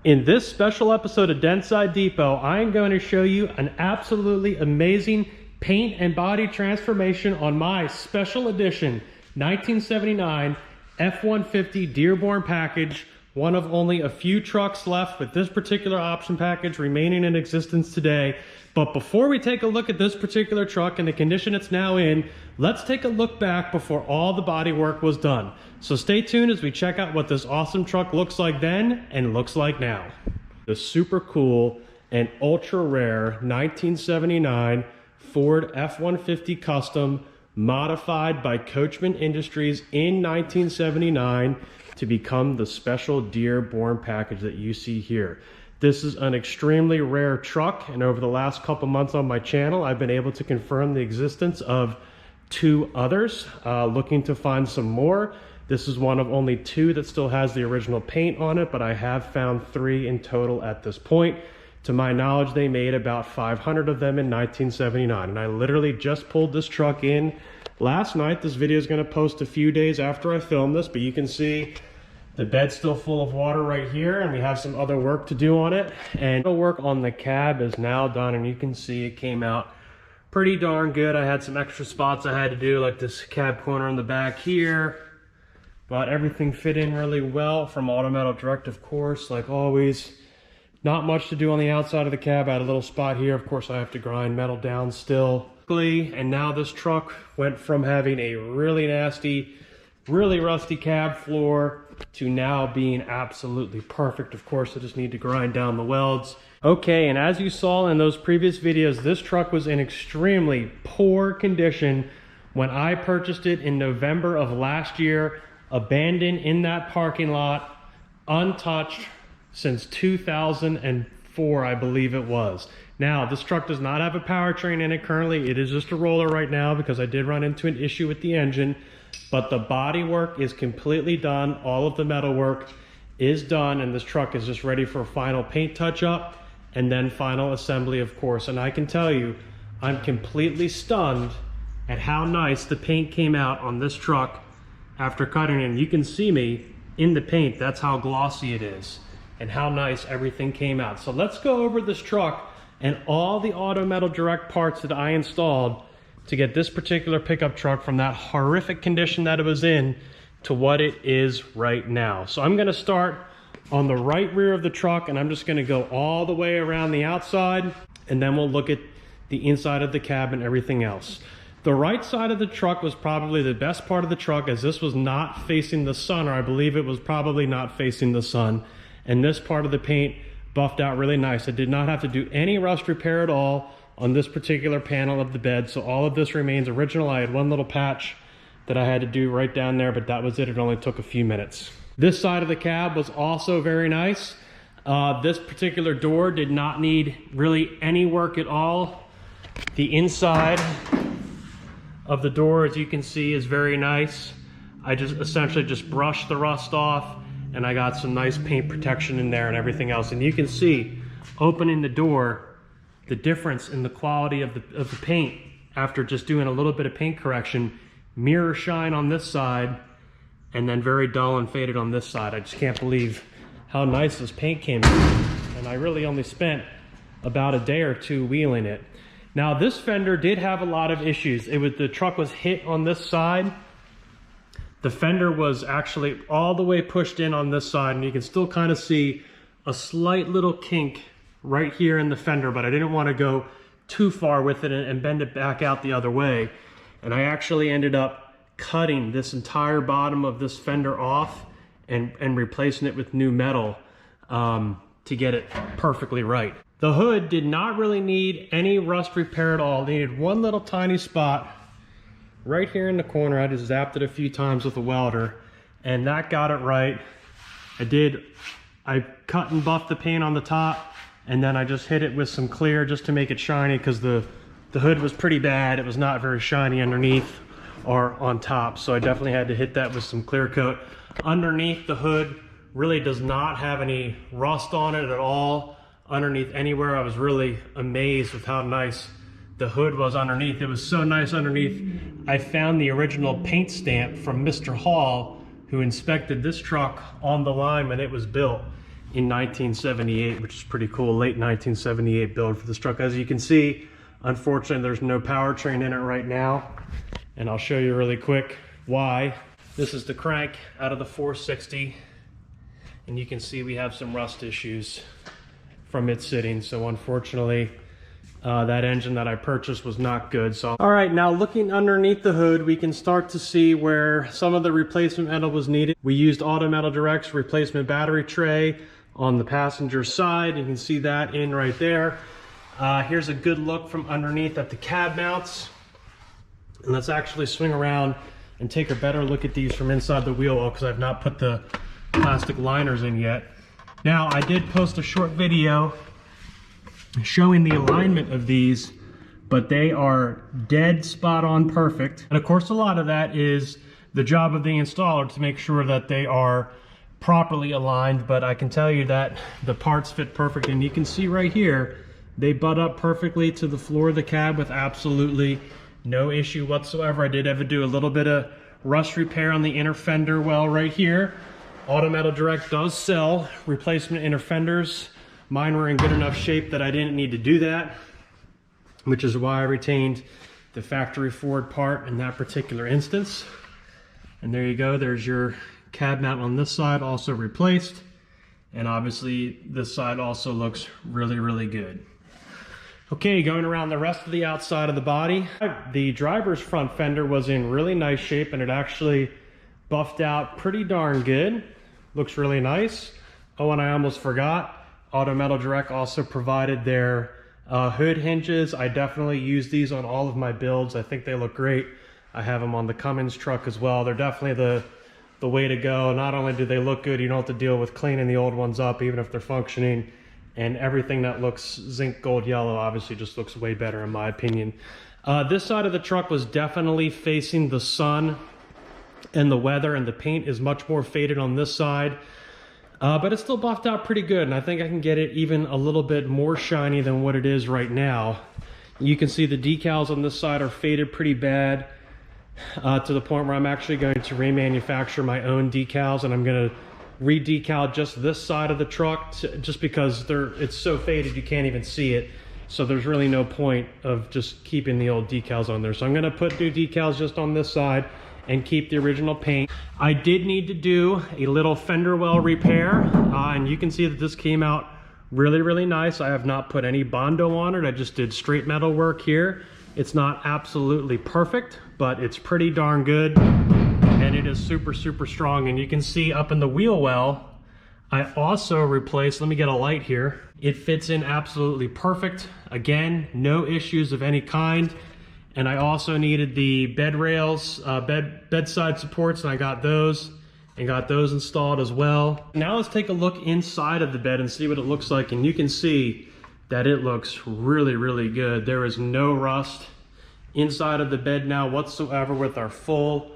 In this special episode of Dentside Depot, I am going to show you an absolutely amazing paint and body transformation on my special edition 1979 F-150 Dearborn package, one of only a few trucks left with this particular option package remaining in existence today. But before we take a look at this particular truck and the condition it's now in, let's take a look back before all the body work was done. So stay tuned as we check out what this awesome truck looks like then and looks like now. The super cool and ultra rare 1979 Ford F-150 Custom, modified by Coachman Industries in 1979 to become the special Dearborn package that you see here. This is an extremely rare truck, and over the last couple months on my channel, I've been able to confirm the existence of two others, looking to find some more. This is one of only two that still has the original paint on it, but I have found three in total at this point. To my knowledge, they made about 500 of them in 1979, and I literally just pulled this truck in last night. This video is going to post a few days after I film this, but you can see the bed's still full of water right here, and we have some other work to do on it. And the work on the cab is now done, and you can see it came out pretty darn good. I had some extra spots I had to do, like this cab corner in the back here, but everything fit in really well from Auto Metal Direct, of course, like always. Not much to do on the outside of the cab. I had a little spot here. Of course, I have to grind metal down still. And now this truck went from having a really nasty, really rusty cab floor to now being absolutely perfect. Of course, I just need to grind down the welds. Okay, and as you saw in those previous videos, this truck was in extremely poor condition when I purchased it in November of last year, abandoned in that parking lot, untouched since 2004, I believe it was. Now, this truck does not have a powertrain in it currently. It is just a roller right now because I did run into an issue with the engine. But the body work is completely done. All of the metal work is done, and this truck is just ready for a final paint touch-up and then final assembly, of course. And I can tell you, I'm completely stunned at how nice the paint came out on this truck after cutting it. You can see me in the paint. That's how glossy it is and how nice everything came out. So let's go over this truck and all the Auto Metal Direct parts that I installed to get this particular pickup truck from that horrific condition that it was in to what it is right now. So I'm gonna start on the right rear of the truck, and I'm just gonna go all the way around the outside, and then we'll look at the inside of the cab and everything else. The right side of the truck was probably the best part of the truck, as this was not facing the sun, or I believe it was probably not facing the sun. And this part of the paint buffed out really nice. I did not have to do any rust repair at all on this particular panel of the bed, so all of this remains original. I had one little patch that I had to do right down there, but that was it. It only took a few minutes. This side of the cab was also very nice. This particular door did not need really any work at all. The inside of the door, as you can see, is very nice. I just essentially just brushed the rust off, and I got some nice paint protection in there and everything else. And you can see, opening the door, the difference in the quality of the paint after just doing a little bit of paint correction. Mirror shine on this side, and then very dull and faded on this side. I just can't believe how nice this paint came out. And I really only spent about a day or two wheeling it. Now, this fender did have a lot of issues. The truck was hit on this side. The fender was actually all the way pushed in on this side, and you can still kind of see a slight little kink right here in the fender, but I didn't want to go too far with it and bend it back out the other way. And I actually ended up cutting this entire bottom of this fender off and replacing it with new metal to get it perfectly right. The hood did not really need any rust repair at all. It needed one little tiny spot right here in the corner. I just zapped it a few times with a welder, and that got it right. I cut and buffed the paint on the top, and then I just hit it with some clear just to make it shiny, because the hood was pretty bad. It was not very shiny underneath or on top, so I definitely had to hit that with some clear coat. Underneath the hood really does not have any rust on it at all. Underneath anywhere, I was really amazed with how nice the hood was underneath. It was so nice underneath. I found the original paint stamp from Mr. Hall, who inspected this truck on the line when it was built. in 1978, which is pretty cool. Late 1978 build for this truck. As you can see, unfortunately, there's no powertrain in it right now. And I'll show you really quick why. This is the crank out of the 460. And you can see we have some rust issues from it sitting. So unfortunately, that engine that I purchased was not good. So, all right, now looking underneath the hood, we can start to see where some of the replacement metal was needed. We used Auto Metal Direct's replacement battery tray on the passenger side. You can see that in right there. Here's a good look from underneath at the cab mounts. And let's actually swing around and take a better look at these from inside the wheel well, because I've not put the plastic liners in yet. Now, I did post a short video showing the alignment of these, but they are dead spot on perfect. And of course, a lot of that is the job of the installer to make sure that they are properly aligned, but I can tell you that the parts fit perfect. And you can see right here, they butt up perfectly to the floor of the cab with absolutely no issue whatsoever. I did have to do a little bit of rust repair on the inner fender well right here. Auto Metal Direct does sell replacement inner fenders. Mine were in good enough shape that I didn't need to do that, which is why I retained the factory Ford part in that particular instance. And there you go, there's your cab mount on this side, also replaced. And obviously this side also looks really, really good. Okay, going around the rest of the outside of the body. The driver's front fender was in really nice shape, and it actually buffed out pretty darn good. Looks really nice. Oh, and I almost forgot. Auto Metal Direct also provided their hood hinges. I definitely use these on all of my builds. I think they look great. I have them on the Cummins truck as well. They're definitely the way to go. Not only do they look good, you don't have to deal with cleaning the old ones up, even if they're functioning. And everything that looks zinc gold yellow obviously just looks way better in my opinion. This side of the truck was definitely facing the sun and the weather, and the paint is much more faded on this side. But it's still buffed out pretty good, and I think I can get it even a little bit more shiny than what it is right now. You can see the decals on this side are faded pretty bad, to the point where I'm actually going to remanufacture my own decals, and I'm going to re-decal just this side of the truck just because it's so faded you can't even see it. So there's really no point of just keeping the old decals on there. So I'm going to put new decals just on this side and keep the original paint. I did need to do a little fender well repair, and you can see that this came out really, really nice. I have not put any Bondo on it. I just did straight metal work here. It's not absolutely perfect, but it's pretty darn good, and it is super, super strong. And you can see up in the wheel well, I also replaced, let me get a light here. It fits in absolutely perfect. Again, no issues of any kind. And I also needed the bed rails, bedside supports, and I got those installed as well. Now let's take a look inside of the bed and see what it looks like. And you can see that it looks really, really good. There is no rust inside of the bed now whatsoever with our full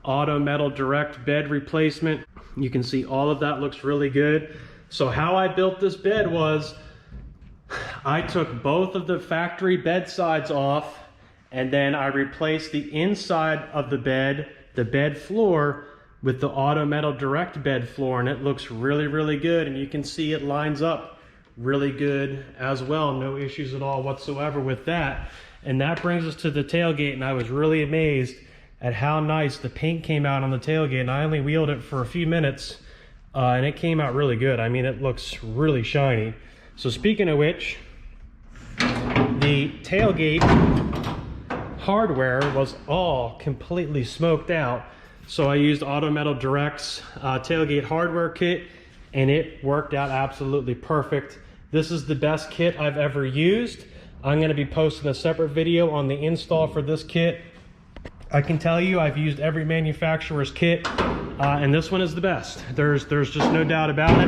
Auto Metal Direct bed replacement. You can see all of that looks really good. So how I built this bed was I took both of the factory bed sides off, and then I replaced the inside of the bed floor, with the Auto Metal Direct bed floor, and it looks really, really good. And you can see it lines up really good as well. No issues at all whatsoever with that. And that brings us to the tailgate, and I was really amazed at how nice the paint came out on the tailgate. And I only wheeled it for a few minutes, and it came out really good. I mean, it looks really shiny. So speaking of which, the tailgate hardware was all completely smoked out. So I used Auto Metal Direct's tailgate hardware kit, and it worked out absolutely perfect. This is the best kit I've ever used. I'm going to be posting a separate video on the install for this kit. I can tell you I've used every manufacturer's kit, and this one is the best. There's just no doubt about it.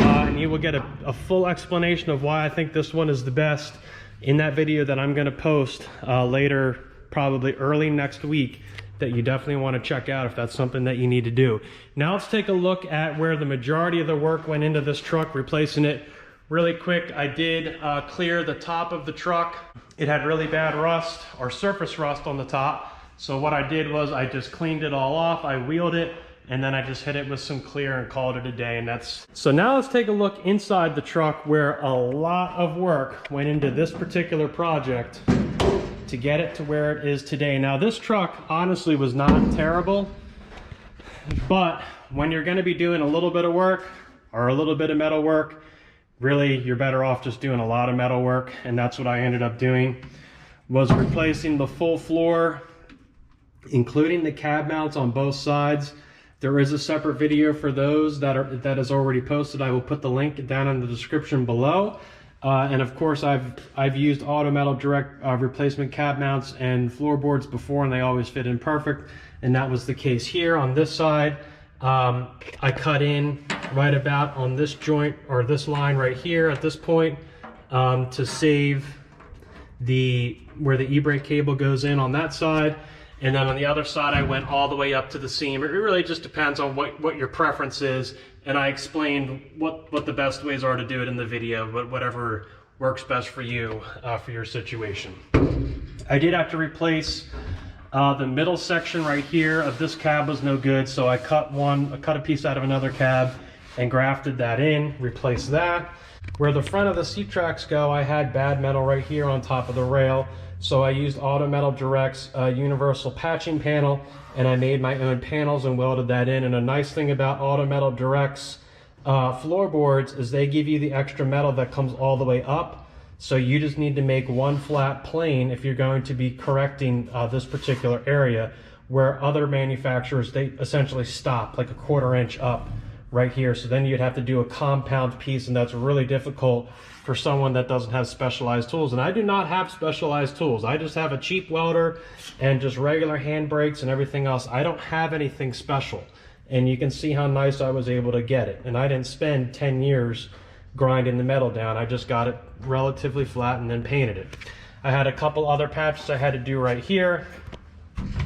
And you will get a full explanation of why I think this one is the best in that video that I'm going to post later, probably early next week, that you definitely want to check out if that's something that you need to do. Now let's take a look at where the majority of the work went into this truck, replacing it. Really quick, I did clear the top of the truck. It had really bad rust, or surface rust on the top. So what I did was I just cleaned it all off. I wheeled it, and then I just hit it with some clear and called it a day, and that's... So now let's take a look inside the truck, where a lot of work went into this particular project to get it to where it is today. Now this truck honestly was not terrible, but when you're going to be doing a little bit of work or a little bit of metal work, really you're better off just doing a lot of metal work, and that's what I ended up doing. Was replacing the full floor, including the cab mounts on both sides. There is a separate video for those that is already posted. I will put the link down in the description below. And of course, I've used Auto Metal Direct replacement cab mounts and floorboards before, and they always fit in perfect. And that was the case here on this side. I cut in right about on this joint, or this line right here at this point, to save where the e-brake cable goes in on that side. And then on the other side, I went all the way up to the seam. It really just depends on what your preference is. And I explained what the best ways are to do it in the video, but whatever works best for you, for your situation. I did have to replace the middle section right here of this cab was no good. So I cut a piece out of another cab and grafted that in, replaced that. Where the front of the seat tracks go, I had bad metal right here on top of the rail. So I used Auto Metal Direct's universal patching panel, and I made my own panels and welded that in. And a nice thing about Auto Metal Direct's floorboards is they give you the extra metal that comes all the way up. So you just need to make one flat plane if you're going to be correcting this particular area, where other manufacturers, they essentially stop like a 1/4 inch up right here. So then you'd have to do a compound piece, and that's really difficult for someone that doesn't have specialized tools. And I do not have specialized tools. I just have a cheap welder and just regular hand brakes and everything else. I don't have anything special. And you can see how nice I was able to get it. And I didn't spend 10 years grinding the metal down. I just got it relatively flat and then painted it. I had a couple other patches I had to do right here.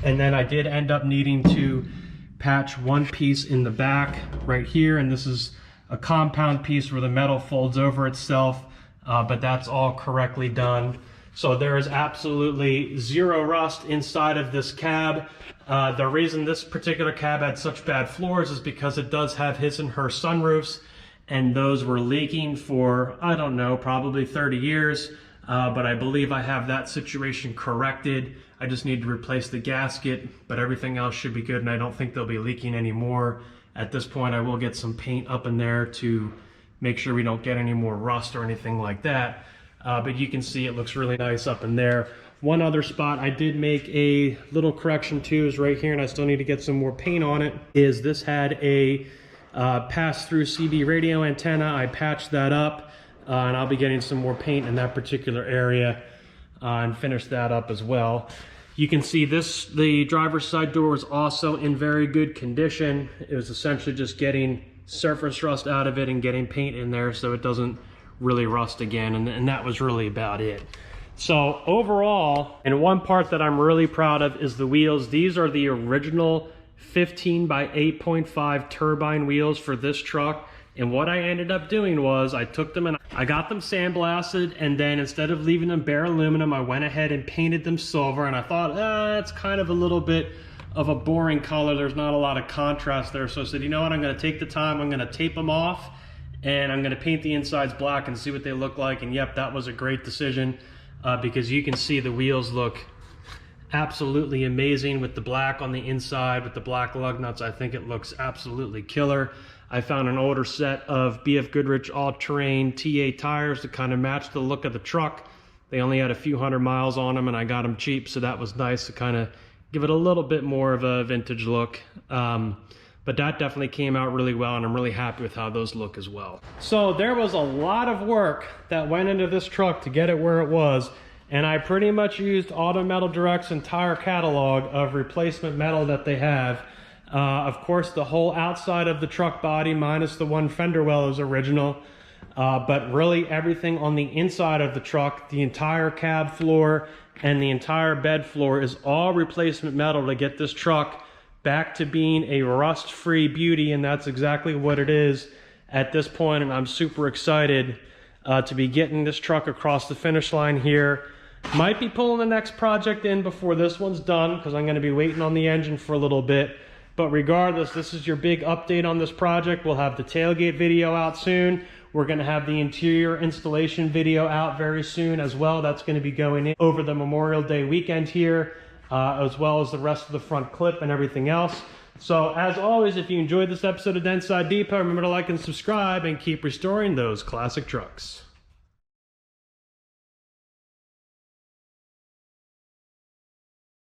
And then I did end up needing to patch one piece in the back right here. And this is a compound piece where the metal folds over itself. But that's all correctly done. So there is absolutely zero rust inside of this cab. The reason this particular cab had such bad floors is because it does have his and her sunroofs, and those were leaking for, I don't know, probably 30 years. But I believe I have that situation corrected. I just need to replace the gasket, but everything else should be good, and I don't think they'll be leaking anymore. At this point, I will get some paint up in there to make sure we don't get any more rust or anything like that. But you can see it looks really nice up in there. One other spot I did make a little correction to is right here, and I still need to get some more paint on it, is this had a pass-through CB radio antenna. I patched that up, and I'll be getting some more paint in that particular area and finish that up as well. You can see the driver's side door was also in very good condition. It was essentially just getting surface rust out of it and getting paint in there so it doesn't really rust again, and that was really about it. So overall, and one part that I'm really proud of is the wheels. These are the original 15 by 8.5 turbine wheels for this truck. And what I ended up doing was I took them and I got them sandblasted, and then instead of leaving them bare aluminum, I went ahead and painted them silver. And I thought, it's kind of a little bit of a boring color. There's not a lot of contrast there. So I said, you know what, I'm going to take the time, I'm going to tape them off, and I'm going to paint the insides black and see what they look like. And yep, that was a great decision because you can see the wheels look absolutely amazing with the black on the inside, with the black lug nuts. I think it looks absolutely killer. I found an older set of BF Goodrich all-terrain TA tires to kind of match the look of the truck. They only had a few hundred miles on them, and I got them cheap, so that was nice to kind of give it a little bit more of a vintage look. But that definitely came out really well, and I'm really happy with how those look as well. So there was a lot of work that went into this truck to get it where it was, and I pretty much used Auto Metal Direct's entire catalog of replacement metal that they have. Of course, the whole outside of the truck body, minus the one fender well, is original. But really everything on the inside of the truck, the entire cab floor and the entire bed floor, is all replacement metal to get this truck back to being a rust-free beauty, and that's exactly what it is at this point. And I'm super excited to be getting this truck across the finish line here. Might be pulling the next project in before this one's done, because I'm going to be waiting on the engine for a little bit. But regardless, this is your big update on this project. We'll have the tailgate video out soon. We're going to have the interior installation video out very soon as well. That's going to be going in over the Memorial Day weekend here, as well as the rest of the front clip and everything else. So as always, if you enjoyed this episode of Dentside Depot, remember to like and subscribe and keep restoring those classic trucks.